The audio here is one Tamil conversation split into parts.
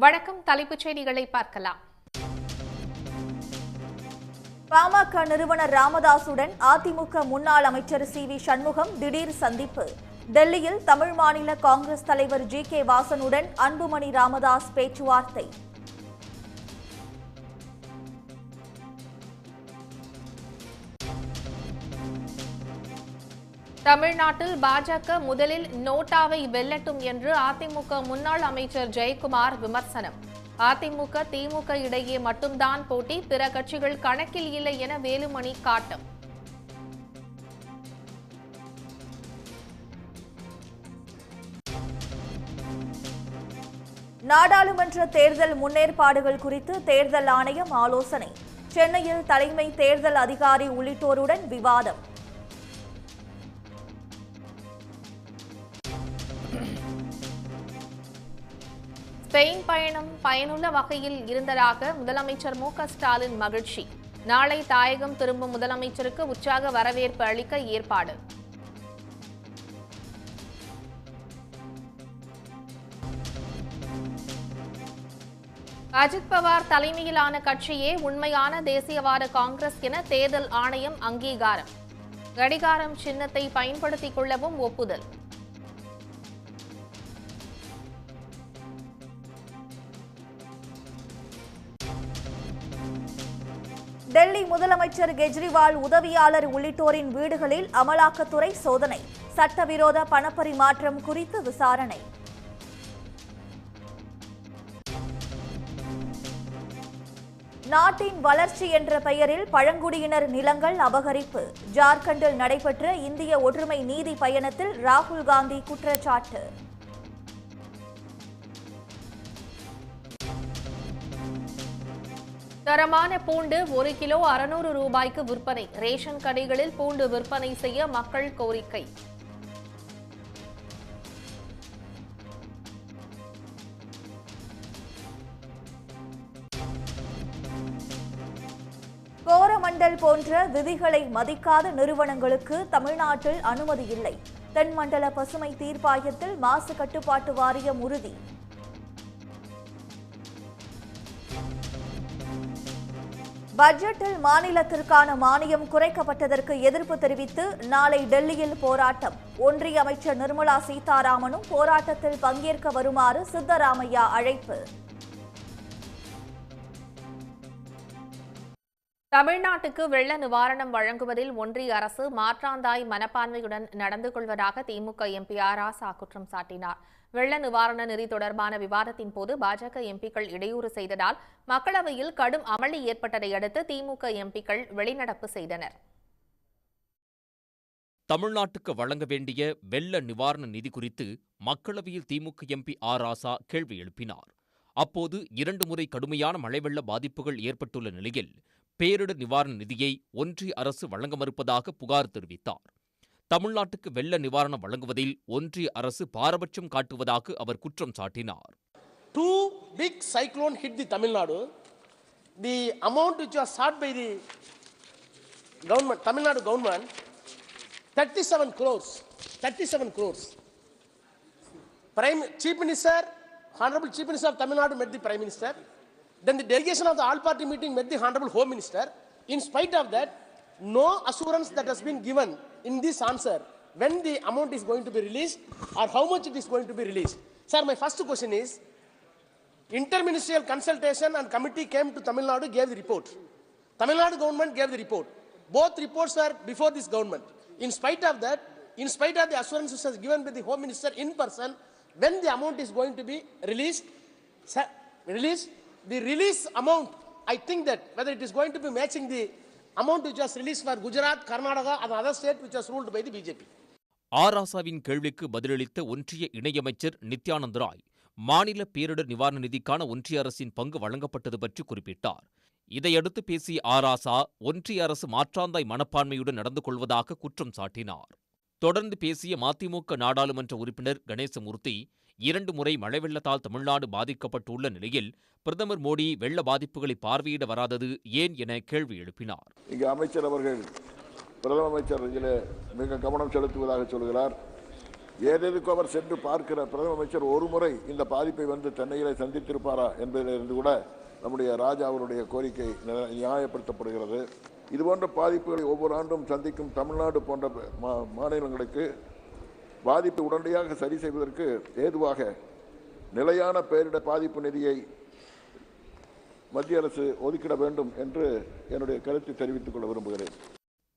வணக்கம். தலைப்புச் செய்திகளை பார்க்கலாம். பாமக நிறுவனர் ராமதாசுடன் அதிமுக முன்னாள் அமைச்சர் சி.வி. சண்முகம் திடீர் சந்திப்பு. டெல்லியில் தமிழ் மாநில காங்கிரஸ் தலைவர் ஜி.கே. வாசனுடன் அன்புமணி ராமதாஸ் பேச்சுவார்த்தை. தமிழ்நாட்டில் பாஜக முதலில் நோட்டாவை வெல்லட்டும் என்று அதிமுக முன்னாள் அமைச்சர் ஜெயக்குமார் விமர்சனம். அதிமுக திமுக இடையே மட்டும்தான் போட்டி, பிற கட்சிகள் கணக்கில் இல்லை என வேலுமணி காட்டம். நாடாளுமன்ற தேர்தல் முன்னேற்பாடுகள் குறித்து தேர்தல் ஆணையம் ஆலோசனை. சென்னையில் தலைமை தேர்தல் அதிகாரி உள்ளிட்டோருடன் விவாதம். ஸ்பெயின் பயணம் பயனுள்ள வகையில் இருந்ததாக முதலமைச்சர் மு.க. ஸ்டாலின் மகிழ்ச்சி. நாளை தாயகம் திரும்பும் முதலமைச்சருக்கு உற்சாக வரவேற்பு அளிக்க ஏற்பாடு. அஜித் பவார் தலைமையிலான கட்சியே உண்மையான தேசியவாத காங்கிரஸ் என தேர்தல் ஆணையம் அங்கீகாரம். கடிகாரம் சின்னத்தை பயன்படுத்திக் கொள்ளவும் ஒப்புதல். டெல்லி முதலமைச்சர் கெஜ்ரிவால் உதவியாளர் உள்ளிட்டோரின் வீடுகளில் அமலாக்கத்துறை சோதனை. சட்டவிரோத பணப்பரிமாற்றம் குறித்து விசாரணை. நாட்டின் வளர்ச்சி என்ற பெயரில் பழங்குடியினர் நிலங்கள் அபகரிப்பு. ஜார்க்கண்டில் நடைபெற்ற இந்திய ஒற்றுமை நீதி பயணத்தில் ராகுல் காந்தி குற்றச்சாட்டு. தரமான பூண்டு 1 கிலோ 600 ரூபாய்க்கு விற்பனை. ரேஷன் கடைகளில் பூண்டு விற்பனை செய்ய மக்கள் கோரிக்கை. கோரமண்டல் போன்ற விதிகளை மதிக்காத நிறுவனங்களுக்கு தமிழ்நாட்டில் அனுமதி இல்லை. தென்மண்டல பசுமை தீர்ப்பாயத்தில் மாசு கட்டுப்பாட்டு வாரியம் உறுதி. பட்ஜெட்டில் மாநிலத்திற்கான மானியம் குறைக்கப்பட்டதற்கு எதிர்ப்பு தெரிவித்து நாளை டெல்லியில் போராட்டம். ஒன்றிய அமைச்சர் நிர்மலா சீதாராமனும் போராட்டத்தில் பங்கேற்க வருமாறு சித்தராமையா அழைப்பு. தமிழ்நாட்டுக்கு வெள்ள நிவாரணம் வழங்குவதில் ஒன்றிய அரசு மாற்றாந்தாய் மனப்பான்மையுடன் நடந்து கொள்வதாக திமுக எம்பி ஆர் ராசா குற்றம் சாட்டினார். வெள்ள நிவாரண நிதி தொடர்பான விவாதத்தின் போது பாஜக எம்பிக்கள் இடையூறு செய்ததால் மக்களவையில் கடும் அமளி ஏற்பட்டதை அடுத்து திமுக எம்பிக்கள் வெளிநடப்பு செய்தனர். தமிழ்நாட்டுக்கு வழங்க வேண்டிய வெள்ள நிவாரண நிதி குறித்து மக்களவையில் திமுக எம்பி ஆர் ராசா கேள்வி எழுப்பினார். அப்போது 2 முறை கடுமையான மழை வெள்ள பாதிப்புகள் ஏற்பட்டுள்ள நிலையில் பேரிடர் நிவாரண நிதியை ஒன்றிய அரசு வழங்க மறுப்பதாக புகார் தெரிவித்தார். தமிழ்நாட்டுக்கு வெள்ள நிவாரணம் வழங்குவதில் ஒன்றிய அரசு பாரபட்சம் காட்டுவதாக அவர் குற்றம் சாட்டினார். 2 big cyclone hit the Tamil Nadu. The amount which was sought by the government, Tamil Nadu government, 37 crores. 37 crores. Chief Minister, Honorable Chief Minister of Tamil Nadu met the Prime Minister. Then the delegation of the all-party meeting met the Honorable Home Minister. In spite of that, no assurance that has been given in this answer when the amount is going to be released or how much it is going to be released. Sir, my first question is, interministerial consultation and committee came to Tamil Nadu, gave the report. Tamil Nadu government gave the report. Both reports were before this government. In spite of that, in spite of the assurances given by the Home Minister in person, when the amount is going to be released, the release amount, I think that whether it is going to be matching the amount which was released for Gujarat, Karnataka and other state which was ruled by the BJP. R ராசாவின் கேள்விக்கு பதிலளித்த ஒன்றிய இணையமைச்சர் நித்யானந்த ராய், மாநில பேரிடர் நிவாரண நிதிக்கான ஒன்றிய அரசின் பங்கு வழங்கப்பட்டது பற்றி குறிப்பிட்டார். இதையடுத்து பேசிய ஆர் ராசா ஒன்றிய அரசு மாற்றாந்தாய் மனப்பான்மையுடன் நடந்து கொள்வதாக குற்றம் சாட்டினார். தொடர்ந்து பேசிய மதிமுக நாடாளுமன்ற உறுப்பினர் கணேசமூர்த்தி, 2 முறை மழை வெள்ளத்தால் தமிழ்நாடு பாதிக்கப்பட்டுள்ள நிலையில் பிரதமர் மோடி வெள்ள பாதிப்புகளை பார்வையிட வராதது ஏன் என கேள்வி எழுப்பினார். இங்கு அமைச்சர் அவர்கள் பிரதம அமைச்சர் இதில் மிக கவனம் செலுத்துவதாக சொல்கிறார். ஏதேதுக்கு அவர் சென்று பார்க்கிற பிரதம அமைச்சர் ஒரு முறை இந்த பாதிப்பை வந்து சென்னையிலே சந்தித்திருப்பாரா என்பதிலிருந்து கூட நம்முடைய ராஜா அவருடைய கோரிக்கை நியாயப்படுத்தப்படுகிறது. இதுபோன்ற பாதிப்புகளை ஒவ்வொரு ஆண்டும் சந்திக்கும் தமிழ்நாடு போன்ற மாநிலங்களுக்கு பாதிப்பை உடனடியாக சரி செய்வதற்கு ஏதுவாக நிலையான பேரிடர் பாதிப்பு நிதியை மத்திய அரசு ஒதுக்கிட வேண்டும் என்று என்னுடைய கருத்தை தெரிவித்துக் கொள்ள விரும்புகிறேன்.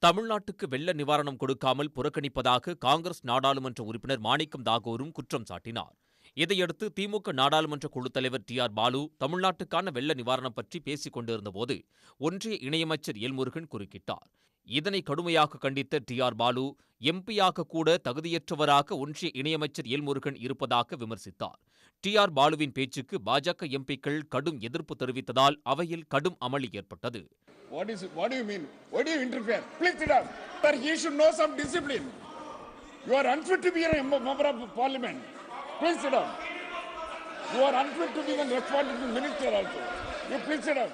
தமிழ்நாட்டுக்கு வெள்ள நிவாரணம் கொடுக்காமல் புறக்கணிப்பதாக காங்கிரஸ் நாடாளுமன்ற உறுப்பினர் மாணிக்கம் தாகூரும் குற்றம் சாட்டினார். இதையடுத்து திமுக நாடாளுமன்ற குழு தலைவர் டி.ஆர். பாலு தமிழ்நாட்டுக்கான வெள்ள நிவாரணம் பற்றி பேசிக் கொண்டிருந்தபோது ஒன்றிய இணையமைச்சர் எல். முருகன் குறுக்கிட்டார். இதனை கடுமையாக கண்டித்த டி.ஆர். பாலு எம்பியாக கூட தகுதியற்றவராக ஒன்றிய இணையமைச்சர் எல். முருகன் இருப்பதாக விமர்சித்தார். டி.ஆர். பாலுவின் பேச்சுக்கு பாஜக எம்பிக்கள் கடும் எதிர்ப்பு தெரிவித்ததால் அவையில் கடும் அமளி ஏற்பட்டது. What do you mean? Why do you interfere? Please sit down. Sir, he should know some discipline. You are unfit to be a member of parliament. Please sit down. You are unfit to be the responsible minister also. You please sit down.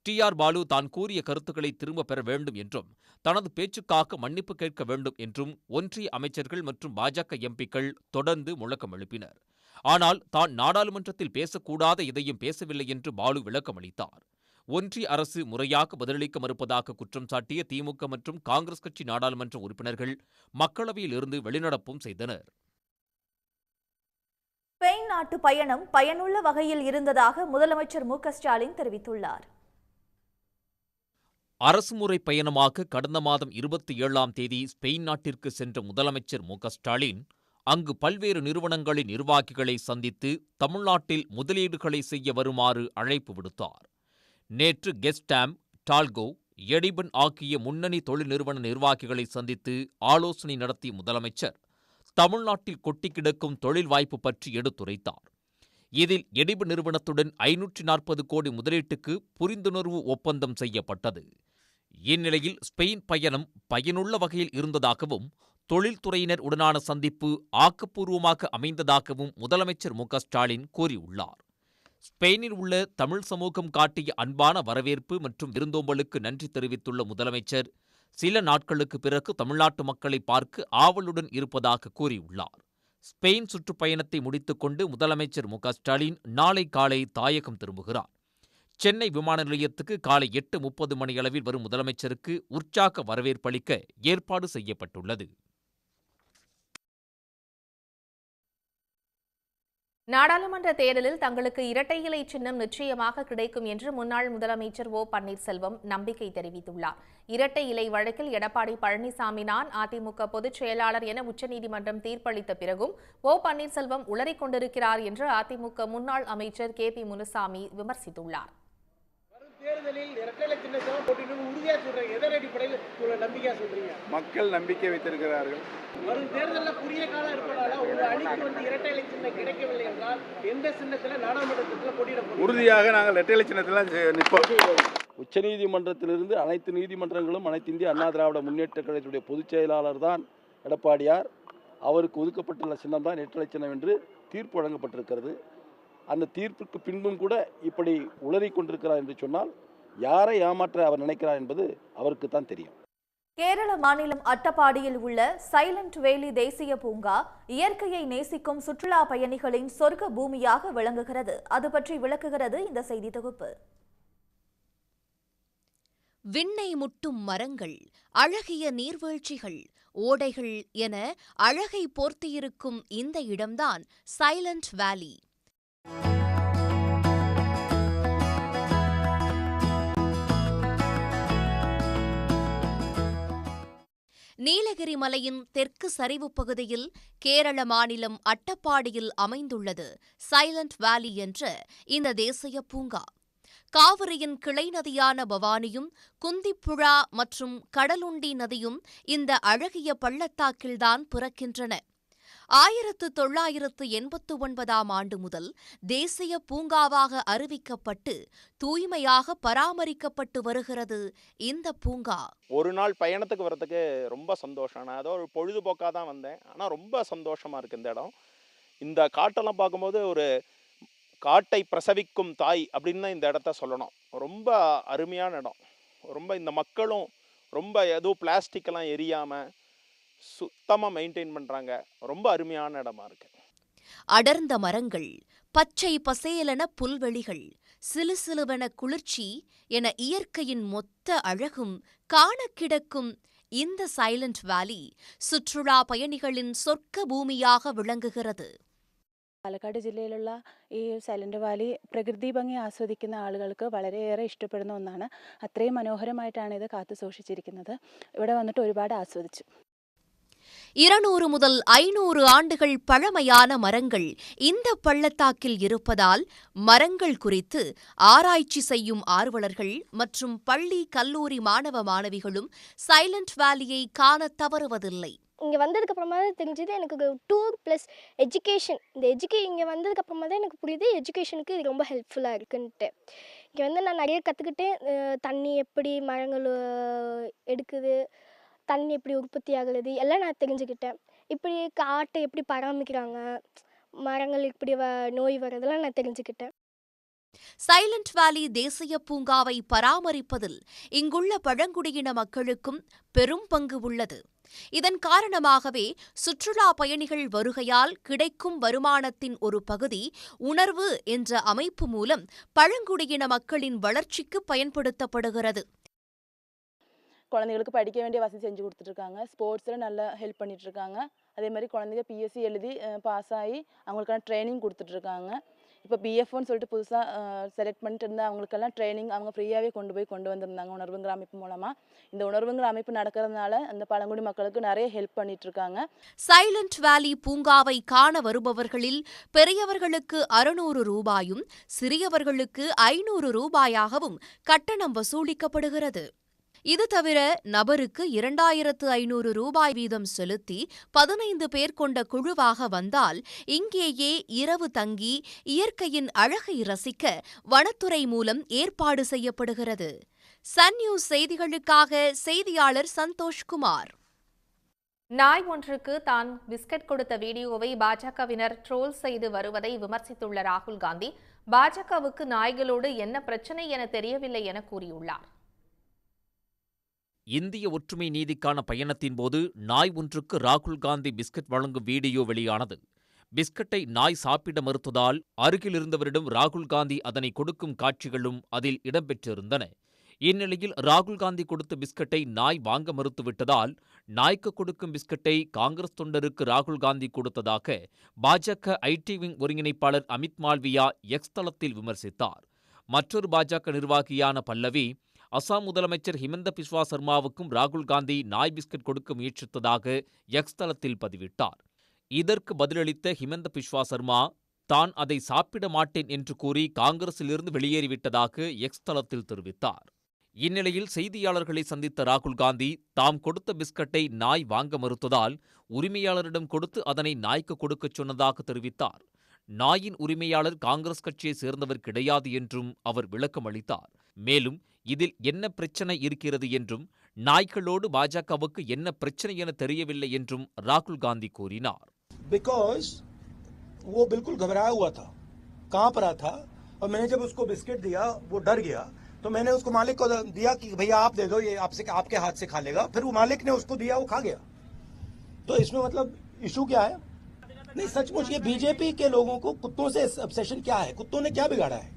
T R. Balu தான் கூறிய கருத்துக்களை திரும்ப பெற வேண்டும் என்றும் தனது பேச்சுக்காக மன்னிப்பு கேட்க வேண்டும் என்றும் ஒன்றிய அமைச்சர்கள் மற்றும் பாஜக எம்பிக்கள் தொடர்ந்து முழக்கம் எழுப்பினர். ஆனால் தான் நாடாளுமன்றத்தில் பேசக்கூடாத எதையும் பேசவில்லை என்று பாலு விளக்கமளித்தார். ஒன்றிய அரசு முறையாக பதிலளிக்க மறுப்பதாக குற்றம் சாட்டிய திமுக மற்றும் காங்கிரஸ் கட்சி நாடாளுமன்ற உறுப்பினர்கள் மக்களவையில் இருந்து வெளிநடப்பும் செய்தனர். ஸ்பெயின் நாட்டு பயணம் பயனுள்ள வகையில் இருந்ததாக முதலமைச்சர் மு க ஸ்டாலின் தெரிவித்துள்ளார். அரசுமுறை பயணமாக கடந்த மாதம் 27ஆம் தேதி ஸ்பெயின் நாட்டிற்கு சென்ற முதலமைச்சர் மு க ஸ்டாலின் அங்கு பல்வேறு நிறுவனங்களின் நிர்வாகிகளை சந்தித்து தமிழ்நாட்டில் முதலீடுகளை செய்ய வருமாறு அழைப்பு விடுத்தார். நேற்று கெஸ்டாம், டால்கோ, எடிபன் ஆகிய முன்னணி தொழில் நிறுவன நிர்வாகிகளை சந்தித்து ஆலோசனை நடத்திய முதலமைச்சர் தமிழ்நாட்டில் கொட்டி கிடக்கும் தொழில் வாய்ப்பு பற்றி எடுத்துரைத்தார். இதில் எடிபன் நிறுவனத்துடன் 540 கோடி முதலீட்டுக்கு புரிந்துணர்வு ஒப்பந்தம் செய்யப்பட்டது. இந்நிலையில் ஸ்பெயின் பயணம் பயனுள்ள வகையில் இருந்ததாகவும் தொழில்துறையினர் உடனான சந்திப்பு ஆக்கப்பூர்வமாக அமைந்ததாகவும் முதலமைச்சர் மு க ஸ்டாலின் கூறியுள்ளார். ஸ்பெயினில் உள்ள தமிழ் சமூகம் காட்டிய அன்பான வரவேற்பு மற்றும் விருந்தோம்பலுக்கு நன்றி தெரிவித்துள்ள முதலமைச்சர் சில நாட்களுக்கு பிறகு தமிழ்நாட்டு மக்களை பார்க்க ஆவலுடன் இருப்பதாக கூறியுள்ளார். ஸ்பெயின் சுற்றுப்பயணத்தை முடித்துக்கொண்டு முதலமைச்சர் மு க ஸ்டாலின் நாளை காலை தாயகம் திரும்புகிறார். சென்னை விமான நிலையத்துக்கு காலை 8:30 மணியளவில் வரும் முதலமைச்சருக்கு உற்சாக வரவேற்பளிக்க ஏற்பாடு செய்யப்பட்டுள்ளது. நாடாளுமன்ற தேர்தலில் தங்களுக்கு இரட்டை இலை சின்னம் நிச்சயமாக கிடைக்கும் என்று முன்னாள் முதலமைச்சர் ஓ பன்னீர்செல்வம் நம்பிக்கை தெரிவித்துள்ளார். இரட்டை இலை வழக்கில் எடப்பாடி பழனிசாமி தான் அதிமுக பொதுச் செயலாளர் என உச்சநீதிமன்றம் தீர்ப்பளித்த பிறகும் ஓ பன்னீர்செல்வம் உளறிக் கொண்டிருக்கிறார் என்று அதிமுக முன்னாள் அமைச்சர் கே. பி. முனுசாமி விமர்சித்துள்ளார். மக்கள் நம்பிக்கை வைத்திருக்கிறார்கள். வரும் தேர்தலில் குறுகிய காலம் இருப்பதால உங்க அணிக்கு இரட்டை இலை சின்னம் கிடைக்கவில்லை என்றால் எந்த சின்னத்தில் நாடாளுமன்றத்தில் போட்டியிட உறுதியாக நாங்கள் இரட்டை இலை சின்னத்தில் நிற்போம். உச்சநீதிமன்றத்திலிருந்து அனைத்து நீதிமன்றங்களும் அனைத்து இந்திய அண்ணா திராவிட முன்னேற்ற கழகத்துடைய பொதுச் செயலாளர் தான் எடப்பாடியார். அவருக்கு ஒதுக்கப்பட்டுள்ள சின்னம் தான் இரட்டை இலை சின்னம் என்று தீர்ப்பு வழங்கப்பட்டிருக்கிறது. அந்த தீர்ப்புக்கு பின்பும் கூட இப்படி உளறிக் கொண்டிருக்கிறார் என்று சொன்னால் யாரை ஏமாற்ற அவர் நினைக்கிறார் என்பது அவருக்கு தான் தெரியும். கேரள மாநிலம் அட்டப்பாடியில் உள்ள சைலண்ட் வேலி தேசிய பூங்கா இயற்கையை நேசிக்கும் சுற்றுலா பயணிகளின் சொர்க்க பூமியாக விளங்குகிறது. அது பற்றி விளக்குகிறது இந்த செய்தி தொகுப்பு. விண்ணை முட்டும் மரங்கள், அழகிய நீர்வீழ்ச்சிகள், ஓடைகள் என அழகை போர்த்தியிருக்கும் இந்த இடம்தான் சைலண்ட் வேலி. நீலகிரி மலையின் தெற்கு சரிவு பகுதியில் கேரள மாநிலம் அட்டப்பாடியில் அமைந்துள்ளது சைலண்ட் வேலி என்ற இந்த தேசிய பூங்கா. காவிரியின் கிளை நதியான பவானியும் குந்திப்புழா மற்றும் கடலுண்டி நதியும் இந்த அழகிய பள்ளத்தாக்கில்தான் பிறக்கின்றன. 1989ஆம் ஆண்டு முதல் தேசிய பூங்காவாக அறிவிக்கப்பட்டு தூய்மையாக பராமரிக்கப்பட்டு வருகிறது இந்த பூங்கா. ஒரு நாள் பயணத்துக்கு வரதுக்கு ரொம்ப சந்தோஷம். நான் ஏதோ ஒரு பொழுதுபோக்காக தான் வந்தேன், ஆனால் ரொம்ப சந்தோஷமாக இருக்குது இந்த இடம். இந்த காட்டெல்லாம் பார்க்கும்போது ஒரு காட்டை பிரசவிக்கும் தாய் அப்படின்னு தான் இந்த இடத்த சொல்லணும். ரொம்ப அருமையான இடம். ரொம்ப இந்த மக்களும் ரொம்ப எதுவும் பிளாஸ்டிக்கெல்லாம் எரியாமல் சுத்தமாக மெயின்டைன் பண்ணுறாங்க. ரொம்ப அருமையான இடமா இருக்கு. அடர்ந்த மரங்கள், பச்சை பசேலென புல்வெளிகள், சிலுசிலுவென குளிர்ச்சி என இயற்கையின் மொத்த அழகும் காண கிடக்கும் இந்த சைலண்ட் வேலி சுற்றுலா பயணிகளின் சொர்க்க பூமியாக விளங்குகிறது. പാലക്കാട് ജില്ലയിലുള്ള ഈ സൈലന്റ് വാലി പ്രകൃതി ഭംഗി ആസ്വദിക്കുന്ന ആളുകൾക്ക് വളരെയേറെ ഇഷ്ടപ്പെടുന്ന ഒന്നാണ്. അത്രയും മനോഹരമായിട്ടാണ് ഇത് കാത്തു സൂക്ഷിച്ചിരിക്കുന്നത്. ഇവിടെ വന്നിട്ട് ഒരുപാട് ആസ്വദിച്ചു. 200 முதல் 500 ஆண்டுகள் பழமையான மரங்கள் இந்த பள்ளத்தாக்கில் இருப்பதால் மரங்கள் குறித்து ஆராய்ச்சி செய்யும் ஆர்வலர்கள் மற்றும் பள்ளி கல்லூரி மாணவ மாணவிகளும் சைலண்ட் வேலியை காண தவறுவதில்லை. இங்கே வந்ததுக்கப்புறமா தான் தெரிஞ்சது எனக்கு டூர் ப்ளஸ் எஜுகேஷன். இங்கே வந்ததுக்கப்புறமா தான் எனக்கு புரியுது எஜுகேஷனுக்கு இது ரொம்ப ஹெல்ப்ஃபுல்லாக இருக்குன்ட்டு. இங்கே வந்து நான் நிறைய கற்றுக்கிட்டேன். தண்ணி எப்படி மரங்கள் எடுக்குது, தண்ணி எப்படி உற்பத்தி ஆகுது எல்லாம் நான் தெரிஞ்சுக்கிட்டேன். இப்படி காட்டை எப்படி பராமரிக்கிறாங்க, மரங்கள் இப்படி நோய் வர்றதெல்லாம் நான் தெரிஞ்சுக்கிட்டேன். சைலண்ட் வேலி தேசிய பூங்காவை பராமரிப்பதில் இங்குள்ள பழங்குடியின மக்களுக்கும் பெரும் பங்கு உள்ளது. இதன் காரணமாகவே சுற்றுலா பயணிகள் வருகையால் கிடைக்கும் வருமானத்தின் ஒரு பகுதி உணர்வு என்ற அமைப்பு மூலம் பழங்குடியின மக்களின் வளர்ச்சிக்கு பயன்படுத்தப்படுகிறது. குழந்தைகளுக்கு படிக்க வேண்டிய வசதி செஞ்சு கொடுத்துட்ருக்காங்க. ஸ்போர்ட்ஸில் நல்லா ஹெல்ப் பண்ணிகிட்ருக்காங்க. அதே மாதிரி குழந்தைங்க பிஎஸ்சி எழுதி பாஸ் ஆகி அவங்களுக்கான ட்ரைனிங் கொடுத்துட்ருக்காங்க. இப்போ பிஎஃப்னு சொல்லிட்டு புதுசாக செலக்ட் பண்ணிட்டு இருந்தால் அவங்களுக்கெல்லாம் ட்ரைனிங் அவங்க ஃப்ரீயாகவே கொண்டு வந்திருந்தாங்க உணர்வுங்கிற அமைப்பு மூலமாக. இந்த உணர்வுங்கிற அமைப்பு நடக்கிறதுனால அந்த பழங்குடி மக்களுக்கு நிறைய ஹெல்ப் பண்ணிகிட்ருக்காங்க. சைலண்ட் வேலி பூங்காவை காண வருபவர்களில் பெரியவர்களுக்கு 600 ரூபாயும் சிறியவர்களுக்கு 500 ரூபாயாகவும் கட்டணம் வசூலிக்கப்படுகிறது. இது தவிர நபருக்கு 2500 ரூபாய் வீதம் செலுத்தி 15 பேர் கொண்ட குழுவாக வந்தால் இங்கேயே இரவு தங்கி இயற்கையின் அழகை ரசிக்க வனத்துறை மூலம் ஏற்பாடு செய்யப்படுகிறது. சன் நியூஸ் செய்திகளுக்காக செய்தியாளர் சந்தோஷ்குமார். நாய் ஒன்றுக்கு தான் பிஸ்கட் கொடுத்த வீடியோவை பாஜகவினர் ட்ரோல் செய்து வருவதை விமர்சித்துள்ள ராகுல் காந்தி, பாஜகவுக்கு நாய்களோடு என்ன பிரச்சனை என தெரியவில்லை என கூறியுள்ளார். இந்திய ஒற்றுமை நீதிக்கான பயணத்தின் போது நாய் ஒன்றுக்கு ராகுல் காந்தி பிஸ்கட் வழங்கும் வீடியோ வெளியானது. பிஸ்கட்டை நாய் சாப்பிட மறுத்ததால் அருகில் இருந்தவரிடம் ராகுல் காந்தி அதனை கொடுக்கும் காட்சிகளும் அதில் இடம்பெற்றிருந்தன. இந்நிலையில் ராகுல் காந்தி கொடுத்த பிஸ்கட்டை நாய் வாங்க மறுத்துவிட்டதால் நாய்க்கு கொடுக்கும் பிஸ்கட்டை காங்கிரஸ் தொண்டருக்கு ராகுல் காந்தி கொடுத்ததாக பாஜக ஐடி விங் ஒருங்கிணைப்பாளர் அமித் மால்வியா எக்ஸ் தளத்தில் விமர்சித்தார். மற்றொரு பாஜக நிர்வாகியான பல்லவி, அசாம் முதலமைச்சர் ஹிமந்த பிஸ்வா சர்மாவுக்கும் ராகுல் காந்தி நாய் பிஸ்கட் கொடுக்க முயற்சித்ததாக எக்ஸ் தளத்தில் பதிவிட்டார். இதற்கு பதிலளித்த ஹிமந்த பிஸ்வா சர்மா தான் அதை சாப்பிட மாட்டேன் என்று கூறி காங்கிரசிலிருந்து வெளியேறிவிட்டதாக எக்ஸ் தளத்தில் தெரிவித்தார். இந்நிலையில் செய்தியாளர்களை சந்தித்த ராகுல் காந்தி தாம் கொடுத்த பிஸ்கட்டை நாய் வாங்க மறுத்ததால் உரிமையாளரிடம் கொடுத்து அதனை நாய்க்கு கொடுக்கச் சொன்னதாக தெரிவித்தார். நாயின் உரிமையாளர் காங்கிரஸ் கட்சியை சேர்ந்தவர் கிடையாது என்றும் அவர் விளக்கம் அளித்தார். மேலும் இதில் என்ன பிரச்சனை இருக்கிறது என்றும் நாய்களோடு பாஜகவுக்கு என்ன பிரச்சனை என தெரியவில்லை என்றும் ராகுல் காந்தி கூறினார். बिकॉज वो बिल्कुल घबराया हुआ था, कांप रहा था, और मैंने जब उसको बिस्किट दिया वो डर गया, तो मैंने उसको मालिक को दिया कि भैया आप दे दो, ये आपके हाथ से खा लेगा। फिर वो मालिक ने उसको दिया, वो खा गया। तो इसमें मतलब इशू क्या है? नहीं, सचमुच ये बीजेपी के लोगों को कुत्तों से ऑब्सेशन क्या है? कुत्तों ने क्या बिगाड़ा है?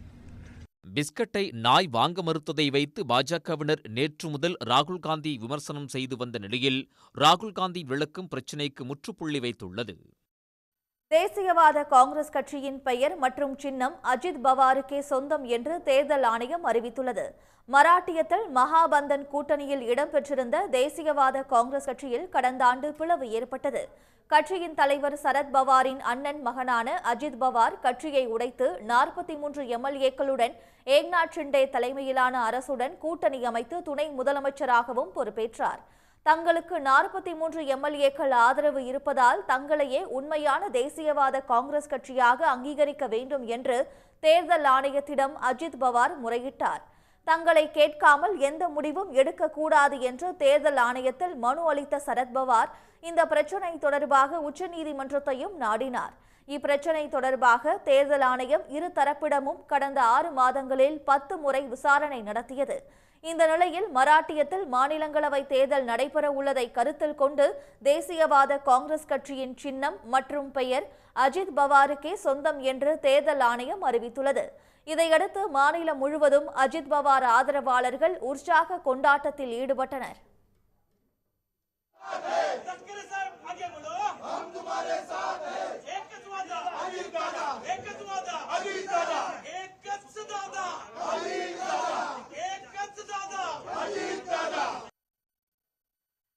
பிஸ்கட்டை நாய் வாங்க மறுத்ததை வைத்து பாஜகவினர் நேற்று முதல் ராகுல் காந்தி விமர்சனம் செய்து வந்த நிலையில் ராகுல் காந்தி விளக்கும் பிரச்சினைக்கு முற்றுப்புள்ளி வைத்துள்ளது. தேசியவாத காங்கிரஸ் கட்சியின் பெயர் மற்றும் சின்னம் அஜித் பவாருக்கே சொந்தம் என்று தேர்தல் ஆணையம் அறிவித்துள்ளது. மராட்டியத்தில் மகாபந்தன் கூட்டணியில் இடம்பெற்றிருந்த தேசியவாத காங்கிரஸ் கட்சியில் கடந்த ஆண்டு பிளவு ஏற்பட்டது. கட்சியின் தலைவர் சரத் பவாரின் அண்ணன் மகனான அஜித் பவார் கட்சியை உடைத்து 43 எம்எல்ஏக்களுடன் ஏக்நாத் ஷிண்டே தலைமையிலான அரசுடன் கூட்டணி அமைத்து துணை முதலமைச்சராகவும் பொறுப்பேற்றார். தங்களுக்கு 43 எம்எல்ஏக்கள் ஆதரவு இருப்பதால் தங்களையே உண்மையான தேசியவாத காங்கிரஸ் கட்சியாக அங்கீகரிக்க வேண்டும் என்று தேர்தல் ஆணையத்திடம் அஜித் பவார் முறையிட்டார். தங்களை கேட்காமல் எந்த முடிவும் எடுக்கக்கூடாது என்று தேர்தல் ஆணையத்தில் மனு அளித்த சரத் பவார் இந்த பிரச்சினை தொடர்பாக உச்சநீதிமன்றத்தையும் நாடினார். இப்பிரச்சினை தொடர்பாக தேர்தல் ஆணையம் இரு தரப்பிடமும் கடந்த 6 மாதங்களில் 10 முறை விசாரணை நடத்தியது. இந்த நிலையில் மராட்டியத்தில் மாநிலங்களவை தேர்தல் நடைபெற உள்ளதை கருத்தில் கொண்டு தேசியவாத காங்கிரஸ் கட்சியின் சின்னம் மற்றும் பெயர் அஜித் பவாருக்கே சொந்தம் என்று தேர்தல் ஆணையம் அறிவித்துள்ளது. இதையடுத்து மாநிலம் முழுவதும் அஜித் பவார் ஆதரவாளர்கள் உற்சாக கொண்டாட்டத்தில் ஈடுபட்டனர்.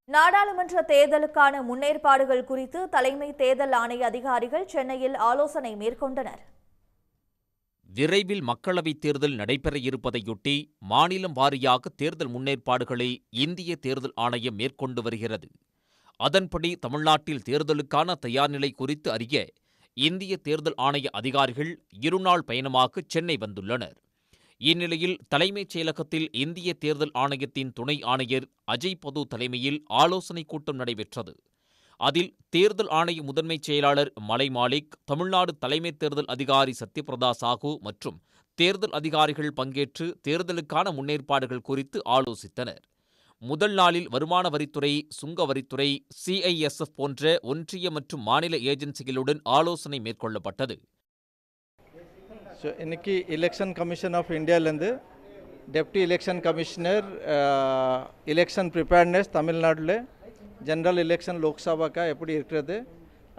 நாடாளுமன்ற தேர்தலுக்கான முன்னேற்பாடுகள் குறித்து தலைமை தேர்தல் ஆணைய அதிகாரிகள் சென்னையில் ஆலோசனை மேற்கொண்டனர். விரைவில் மக்களவைத் தேர்தல் நடைபெற இருப்பதையொட்டி மாநிலம் வாரியாக தேர்தல் முன்னேற்பாடுகளை இந்திய தேர்தல் ஆணையம் மேற்கொண்டு வருகிறது. அதன்படி தமிழ்நாட்டில் தேர்தலுக்கான தயார்நிலை குறித்து அறிய இந்திய தேர்தல் ஆணைய அதிகாரிகள் இருநாள் பயணமாக சென்னை வந்துள்ளனர். இந்நிலையில் தலைமைச் செயலகத்தில் இந்திய தேர்தல் ஆணையத்தின் துணை ஆணையர் அஜய் பது தலைமையில் ஆலோசனைக் கூட்டம் நடைபெற்றது. அதில் தேர்தல் ஆணைய முதன்மைச் செயலாளர் மலை மாலிக், தமிழ்நாடு தலைமை தேர்தல் அதிகாரி சத்யபிரதா சாஹூ மற்றும் தேர்தல் அதிகாரிகள் பங்கேற்று தேர்தலுக்கான முன்னேற்பாடுகள் குறித்து ஆலோசித்தனர். முதல் நாளில் வருமான வரித்துறை, சுங்க வரித்துறை, CISF போன்ற ஒன்றிய மற்றும் மாநில ஏஜென்சிகளுடன் ஆலோசனை மேற்கொள்ளப்பட்டது. இன்னைக்கு எலெக்ஷன் கமிஷன் ஆஃப் இந்தியாவிலேருந்து deputy election commissioner election preparedness தமிழ்நாட்டில் ஜென்ரல் எலெக்ஷன் லோக்சபாக்கா எப்படி இருக்கிறது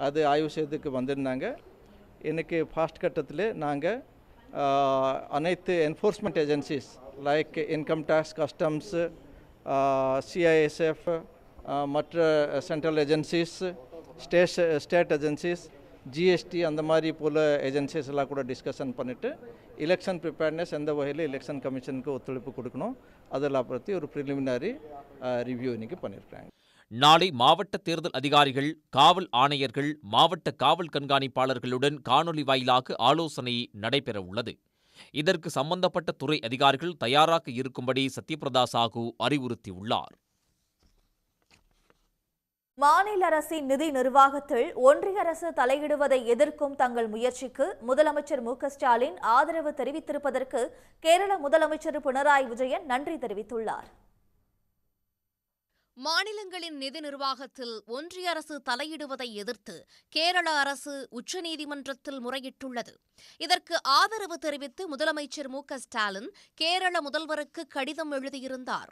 அது ஆய்வு செய்யறதுக்கு வந்திருந்தாங்க. இன்னைக்கு ஃபாஸ்ட் கட்டத்தில் நாங்கள் அனைத்து enforcement agencies like income tax, customs, CISF, மற்ற central agencies, state agencies, GST அந்த மாதிரி போல் ஏஜென்சிஸ் எல்லாம் கூட டிஸ்கஷன் பண்ணிவிட்டு எலெக்ஷன் ப்ரிப்பேர்னஸ் எந்த வகையில் எலெக்ஷன் கமிஷனுக்கு ஒத்துழைப்பு கொடுக்கணும் அதெல்லாம் பற்றி ஒரு ப்ரிலிமினரி ரிவ்யூ இன்னைக்கு பண்ணியிருக்காங்க. நாளை மாவட்ட தேர்தல் அதிகாரிகள், காவல் ஆணையர்கள், மாவட்ட காவல் கண்காணிப்பாளர்களுடன் காணொலி வாயிலாக ஆலோசனை நடைபெற உள்ளது. இதற்கு சம்பந்தப்பட்ட துறை அதிகாரிகள் தயாராக இருக்கும்படி சத்யபிரதா சாஹூ அறிவுறுத்தியுள்ளார். மாநில அரசின் நிதி நிர்வாகத்தில் ஒன்றிய அரசு தலையிடுவதை எதிர்க்கும் தங்கள் முயற்சிக்கு முதலமைச்சர் மு க ஸ்டாலின் ஆதரவு தெரிவித்திருப்பதற்கு கேரள முதலமைச்சர் பினராயி விஜயன் நன்றி தெரிவித்துள்ளார். மாநிலங்களின் நிதி நிர்வாகத்தில் ஒன்றிய அரசு தலையிடுவதை எதிர்த்து கேரள அரசு உச்சநீதிமன்றத்தில் முறையிட்டுள்ளது. இதற்கு ஆதரவு தெரிவித்து முதலமைச்சர் மு க ஸ்டாலின் கேரள முதல்வருக்கு கடிதம் எழுதியிருந்தார்.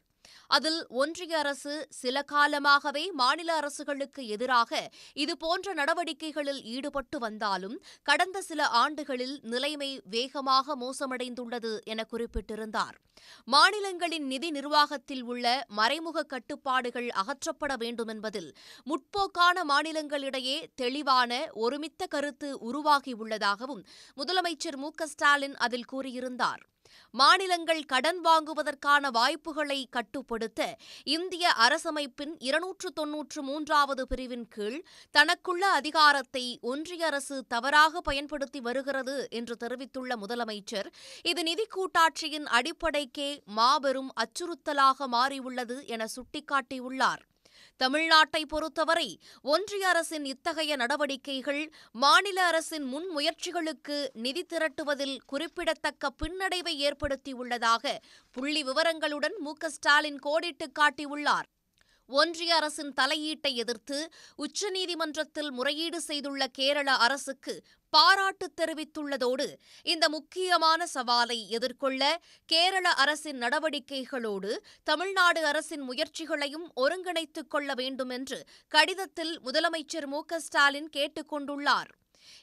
அதில் ஒன்றிய அரசு சில காலமாகவே மாநில அரசுகளுக்கு எதிராக இதுபோன்ற நடவடிக்கைகளில் ஈடுபட்டு வந்தாலும் கடந்த சில ஆண்டுகளில் நிலைமை வேகமாக மோசமடைந்துள்ளது என குறிப்பிட்டிருந்தார். மாநிலங்களின் நிதி நிர்வாகத்தில் உள்ள மறைமுக கட்டுப்பாடுகள் அகற்றப்பட வேண்டும் என்பதில் முற்போக்கான மாநிலங்களிடையே தெளிவான ஒருமித்த கருத்து உருவாகியுள்ளதாகவும் முதலமைச்சர் மு க ஸ்டாலின் அதில் கூறியிருந்தார். மாநிலங்கள் கடன் வாங்குவதற்கான வாய்ப்புகளை கட்டுப்படுத்த இந்திய அரசமைப்பின் 293வது பிரிவின் கீழ் தனக்குள்ள அதிகாரத்தை ஒன்றிய அரசு தவறாக பயன்படுத்தி வருகிறது என்று தெரிவித்துள்ள முதலமைச்சர், இது நிதி கூட்டாட்சியின் அடிப்படைக்கே மாபெரும் அச்சுறுத்தலாக மாறியுள்ளது என சுட்டிக்காட்டியுள்ளார். தமிழ்நாட்டை பொறுத்தவரை ஒன்றிய அரசின் இத்தகைய நடவடிக்கைகள் மாநில அரசின் முன்முயற்சிகளுக்கு நிதி திரட்டுவதில் குறிப்பிடத்தக்க பின்னடைவை ஏற்படுத்தியுள்ளதாக புள்ளி விவரங்களுடன் மு க ஸ்டாலின் கோடிட்டு காட்டியுள்ளார். ஒன்றிய அரசின் தலையீட்டை எதிர்த்து உச்சநீதிமன்றத்தில் முறையீடு செய்துள்ள கேரள அரசுக்கு பாராட்டு தெரிவித்துள்ளதோடு இந்த முக்கியமான சவாலை எதிர்கொள்ள கேரள அரசின் நடவடிக்கைகளோடு தமிழ்நாடு அரசின் முயற்சிகளையும் ஒருங்கிணைத்துக் கொள்ள வேண்டும் என்று கடிதத்தில் முதலமைச்சர் மு க ஸ்டாலின் கேட்டுக் கொண்டுள்ளார்.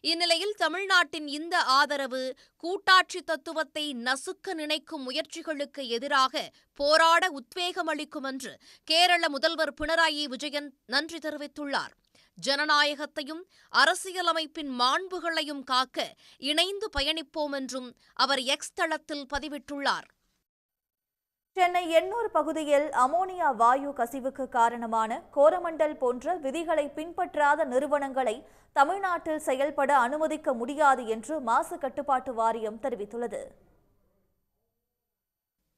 இந்நிலையில் தமிழ்நாட்டின் இந்த ஆதரவு கூட்டாட்சி தத்துவத்தை நசுக்க நினைக்கும் முயற்சிகளுக்கு எதிராக போராட உத்வேகம் அளிக்கும் என்று கேரள முதல்வர் பினராயி விஜயன் நன்றி தெரிவித்துள்ளார். ஜனநாயகத்தையும் அரசியலமைப்பின் மாண்புகளையும் காக்க இணைந்து பயணிப்போம் என்றும் அவர் எக்ஸ் தளத்தில் பதிவிட்டுள்ளார். சென்னை எண்ணூர் பகுதியில் அமோனியா வாயு கசிவுக்கு காரணமான கோரமண்டல் போன்ற விதிகளை பின்பற்றாத நிறுவனங்களை தமிழ்நாட்டில் செயல்பட அனுமதிக்க முடியாது என்று மாசு கட்டுப்பாட்டு வாரியம் தெரிவித்துள்ளது.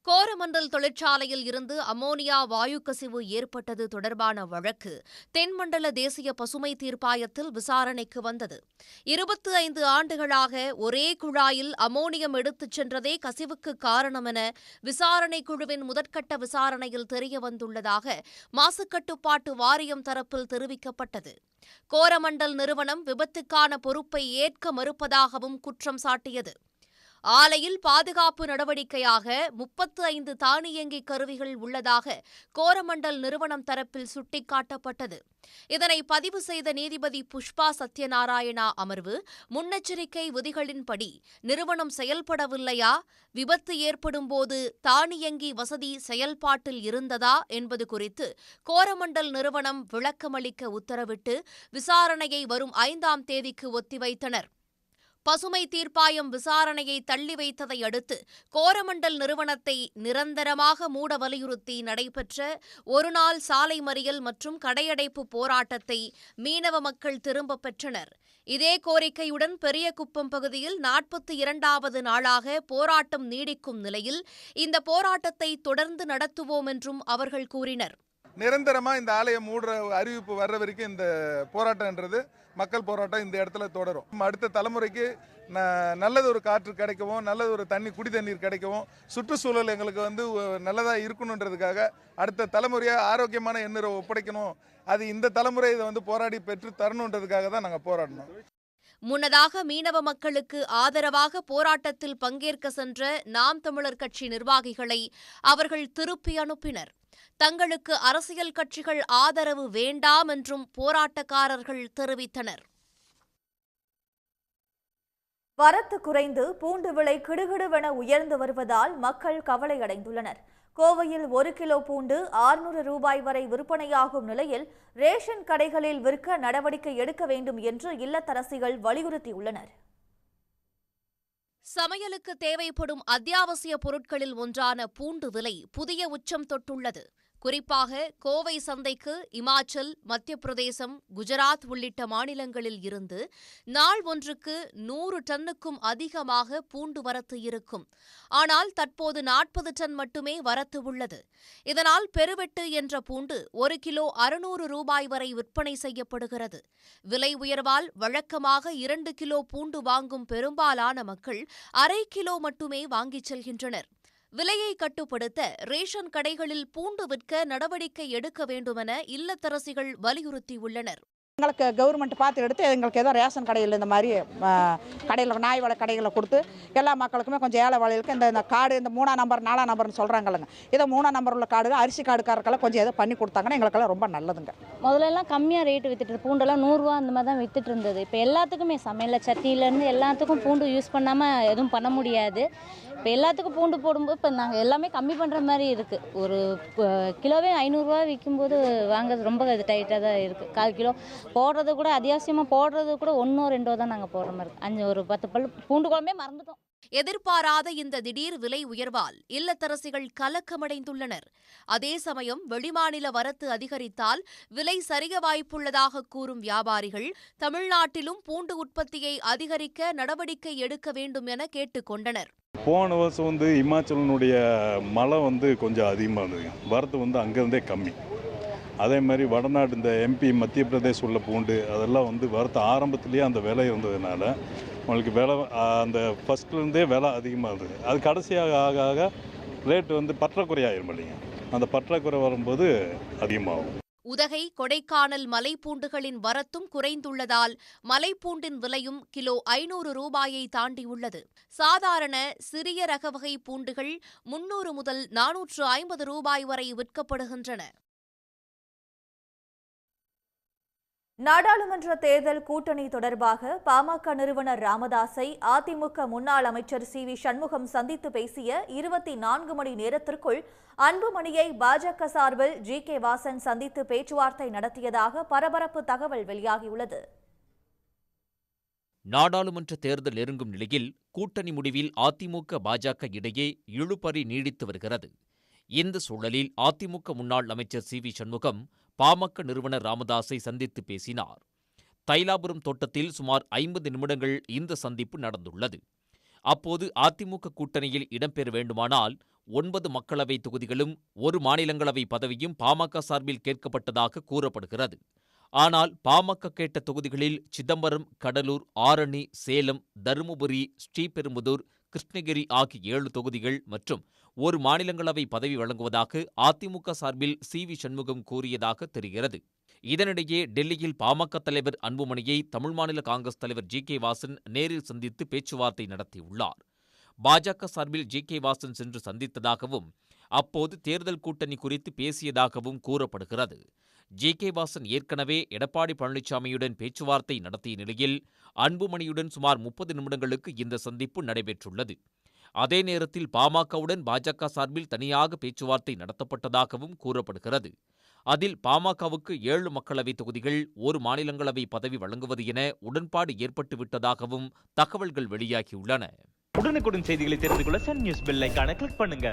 கோரமண்டல் தொழிற்சாலையில் இருந்து அமோனியா வாயு கசிவு ஏற்பட்டது தொடர்பான வழக்கு தென்மண்டல தேசிய பசுமை தீர்ப்பாயத்தில் விசாரணைக்கு வந்தது. 25 ஆண்டுகளாக ஒரே குழாயில் அமோனியம் எடுத்துச் சென்றதே கசிவுக்கு காரணம் என விசாரணை குழுவின் முதற்கட்ட விசாரணையில் தெரியவந்துள்ளதாக மாசுக்கட்டுப்பாட்டு வாரியம் தரப்பில் தெரிவிக்கப்பட்டது. கோரமண்டல் நிறுவனம் விபத்துக்கான பொறுப்பை ஏற்க மறுப்பதாகவும் குற்றம் சாட்டியது. ஆலையில் பாதுகாப்பு நடவடிக்கையாக 35 தானியங்கி கருவிகள் உள்ளதாக கோரமண்டல் நிறுவனம் தரப்பில் சுட்டிக்காட்டப்பட்டது. இதனை பதிவு செய்த நீதிபதி புஷ்பா சத்யநாராயணா அமர்வு, முன்னெச்சரிக்கை விதிகளின்படி நிறுவனம் செயல்படவில்லையா, விபத்து ஏற்படும்போது தானியங்கி வசதி செயல்பாட்டில் இருந்ததா என்பது குறித்து கோரமண்டல் நிறுவனம் விளக்கமளிக்க உத்தரவிட்டு விசாரணையை வரும் 5ஆம் தேதிக்கு ஒத்திவைத்தனர். பசுமை தீர்ப்பாயம் விசாரணையை தள்ளி வைத்ததை அடுத்து கோரமண்டல் நிறுவனத்தை நிரந்தரமாக மூட வலியுறுத்தி நடைபெற்ற ஒருநாள் சாலை மறியல் மற்றும் கடையடைப்பு போராட்டத்தை மீனவ மக்கள் திரும்பப் பெற்றனர். இதே கோரிக்கையுடன் பெரியகுப்பம் பகுதியில் 42வது நாளாக போராட்டம் நீடிக்கும் நிலையில் இந்த போராட்டத்தை தொடர்ந்து நடத்துவோம் என்றும் அவர்கள் கூறினர். நிரந்தரமா இந்த ஆலயம் மூடுற அறிவிப்பு வர்ற வரைக்கும் இந்த போராட்டம்ன்றது மக்கள் போராட்டம் இந்த இடத்துல தொடரும். அடுத்த தலைமுறைக்கு நல்லது ஒரு காற்று கிடைக்கவும், நல்லது ஒரு குடி தண்ணீர் கிடைக்கவும், சுற்றுச்சூழல் எங்களுக்கு நல்லதா இருக்கணுன்றதுக்காக அடுத்த தலைமுறையை ஆரோக்கியமான எண்ணூரை ஒப்படைக்கணும். அது இந்த தலைமுறை இதை போராடி பெற்று தரணுன்றதுக்காக தான் நாங்கள் போராடணும். முன்னதாக மீனவ மக்களுக்கு ஆதரவாக போராட்டத்தில் பங்கேற்க சென்ற நாம் தமிழர் கட்சி நிர்வாகிகளை அவர்கள் திருப்பி அனுப்பினர். தங்களுக்கு அரசியல் கட்சிகள் ஆதரவு வேண்டாம் என்றும் போராட்டக்காரர்கள் தெரிவித்தனர். வரத்து குறைந்து பூண்டு விலை கிடுகிடுவென உயர்ந்து வருவதால் மக்கள் கவலையடைந்துள்ளனர். கோவையில் 1 கிலோ பூண்டு 600 ரூபாய் வரை விற்பனையாகும் நிலையில் ரேஷன் கடைகளில் விற்க நடவடிக்கை எடுக்க வேண்டும் என்று இல்லத்தரசிகள் வலியுறுத்தியுள்ளனர். சமையலுக்கு தேவைப்படும் அத்தியாவசிய பொருட்களில் ஒன்றான பூண்டு விலை புதிய உச்சம் தொட்டுள்ளது. குறிப்பாக கோவை சந்தைக்கு இமாச்சல், மத்திய பிரதேசம், குஜராத் உள்ளிட்ட மாநிலங்களில் இருந்து நாள் ஒன்றுக்கு 100 டன்னுக்கும் அதிகமாக பூண்டு வரத்து இருக்கும். ஆனால் தற்போது 40 டன் மட்டுமே வரத்து உள்ளது. இதனால் பெருவெட்டு என்ற பூண்டு 1 கிலோ 600 ரூபாய் வரை விற்பனை செய்யப்படுகிறது. விலை உயர்வால் வழக்கமாக 2 கிலோ பூண்டு வாங்கும் பெரும்பாலான மக்கள் அரை கிலோ மட்டுமே வாங்கிச் செல்கின்றனர். விலையை கட்டுப்படுத்த ரேஷன் கடைகளில் பூண்டு விற்க நடவடிக்கை எடுக்க வேண்டுமென இல்லத்தரசிகள் வலியுறுத்தியுள்ளனர். எங்களுக்கு கவர்மெண்ட் பார்த்து எடுத்து எங்களுக்கு ஏதோ ரேஷன் கடையில் இந்த மாதிரி கடையில் நாய் வள கடைகளை கொடுத்து எல்லா மக்களுக்குமே கொஞ்சம் ஏழை வளையலுக்கு இந்த கார்டு இந்த 3ஆம் நம்பர் 4ஆம் நம்பர்னு சொல்கிறாங்கல்லங்க, இதை 3ஆம் நம்பர் உள்ள கார்டு அரிசி கார்டுக்காரக்கெல்லாம் கொஞ்சம் ஏதோ பண்ணி கொடுத்தாங்கன்னா எங்களுக்கெல்லாம் ரொம்ப நல்லதுங்க. முதல்லலாம் கம்மியாக ரேட்டு வித்துட்டு பூண்டெல்லாம் 100 ரூபா அந்த மாதிரி தான் வித்துட்டு இருந்தது. இப்போ எல்லாத்துக்குமே சமையல் சட்டியிலேருந்து எல்லாத்துக்கும் பூண்டு யூஸ் பண்ணாமல் எதுவும் பண்ண முடியாது. இப்போ எல்லாத்துக்கும் பூண்டு போடும்போது இப்போ நாங்கள் எல்லாமே கம்மி பண்ணுற மாதிரி இருக்குது. ஒரு கிலோவே 500 ரூபா விற்கும்போது வாங்குறது ரொம்ப டைட்டாக தான் இருக்குது. 1/4 கிலோ போடுறது கூட அத்தியாவசியமாக போடுறது கூட 1 2 தான் நாங்கள் போடுற மாதிரி இருக்குது. ஒரு 10 பல் பூண்டு குழம்பே மறந்துட்டோம். எதிர்பாராத இந்த திடீர் விலை உயர்வால் இல்லத்தரசிகள் கலக்கமடைந்துள்ளனர். அதே சமயம் வெளிமாநில வரத்து அதிகரித்தால் விலை சரிய வாய்ப்புள்ளதாக கூறும் வியாபாரிகள் தமிழ்நாட்டிலும் பூண்டு உற்பத்தியை அதிகரிக்க நடவடிக்கை எடுக்க வேண்டும் என கேட்டுக் கொண்டனர். போன வருஷம் இமாச்சலனுடைய மழை கொஞ்சம் அதிகமாக இருந்தது, வரத்து அங்கேருந்தே கம்மி. அதே மாதிரி வடநாடு இந்த MP மத்திய பிரதேஷ் உள்ள பூண்டு அதெல்லாம் வரத்து ஆரம்பத்திலேயே அந்த விலை இருந்ததுனால உங்களுக்கு விலை அந்த ஃபஸ்ட்லேருந்தே விலை அதிகமாக இருந்தது. அது கடைசியாக ஆக ஆக ரேட்டு பற்றாக்குறையாயிரும் இல்லைங்க, அந்த பற்றாக்குறை வரும்போது அதிகமாகும். உதகை, கொடைக்கானல் மலைப்பூண்டுகளின் வரத்தும் குறைந்துள்ளதால் மலைப்பூண்டின் விலையும் கிலோ 500 ரூபாயை தாண்டியுள்ளது. சாதாரண சிறிய ரக வகை பூண்டுகள் 300 முதல் 450 ரூபாய் வரை விற்கப்படுகின்றன. நாடாளுமன்ற தேர்தல் கூட்டணி தொடர்பாக பாமக நிறுவனர் ராமதாஸை அதிமுக முன்னாள் அமைச்சர் CV சண்முகம் சந்தித்து பேசிய 24 மணி நேரத்திற்குள் அன்புமணியை பாஜக சார்பில் GK வாசன் சந்தித்து பேச்சுவார்த்தை நடத்தியதாக பரபரப்பு தகவல் வெளியாகியுள்ளது. நாடாளுமன்ற தேர்தல் நெருங்கும் நிலையில் கூட்டணி முடிவில் அதிமுக பாஜக இடையே இழுபறி நீடித்து வருகிறது. இந்த சூழலில் அதிமுக முன்னாள் அமைச்சர் CV சண்முகம் பாமக நிறுவனர் ராமதாஸை சந்தித்து பேசினார். தைலாபுரம் தோட்டத்தில் சுமார் 50 நிமிடங்கள் இந்த சந்திப்பு நடந்துள்ளது. அப்போது அதிமுக கூட்டணியில் இடம்பெற வேண்டுமானால் 9 மக்களவை தொகுதிகளும் 1 மாநிலங்களவை பதவியும் பாமக சார்பில் கேட்கப்பட்டதாக கூறப்படுகிறது. ஆனால் பாமக கேட்ட தொகுதிகளில் சிதம்பரம், கடலூர், ஆரணி, சேலம், தருமபுரி, ஸ்ரீபெரும்புதூர், கிருஷ்ணகிரி ஆகிய 7 தொகுதிகள் மற்றும் 1 மாநிலங்களவை பதவி வழங்குவதாக அதிமுக சார்பில் சி.வி. சண்முகம் கூறியதாக தெரிகிறது. இதனிடையே டெல்லியில் பாமக தலைவர் அன்புமணியை தமிழ் மாநில காங்கிரஸ் தலைவர் ஜி.கே. வாசன் நேரில் சந்தித்து பேச்சுவார்த்தை நடத்தியுள்ளார். பாஜக சார்பில் ஜி.கே. வாசன் சென்று சந்தித்ததாகவும் அப்போது தேர்தல் கூட்டணி குறித்து பேசியதாகவும் கூறப்படுகிறது. ஜி.கே. வாசன் ஏற்கனவே எடப்பாடி பழனிசாமியுடன் பேச்சுவார்த்தை நடத்திய நிலையில் அன்புமணியுடன் சுமார் 30 நிமிடங்களுக்கு இந்த சந்திப்பு நடைபெற்றுள்ளது. அதே நேரத்தில் பாமகவுடன் பாஜக சார்பில் தனியாக பேச்சுவார்த்தை நடத்தப்பட்டதாகவும் கூறப்படுகிறது. அதில் பாமகவுக்கு 7 மக்களவை தொகுதிகள், 1 மாநிலங்களவை பதவி வழங்குவது என உடன்பாடு ஏற்பட்டுவிட்டதாகவும் தகவல்கள் வெளியாகியுள்ளன. உடனுக்குடன் செய்திகளை தெரிந்து கொள்ள சன் நியூஸ் பெல் ஐகானை கிளிக் பண்ணுங்க.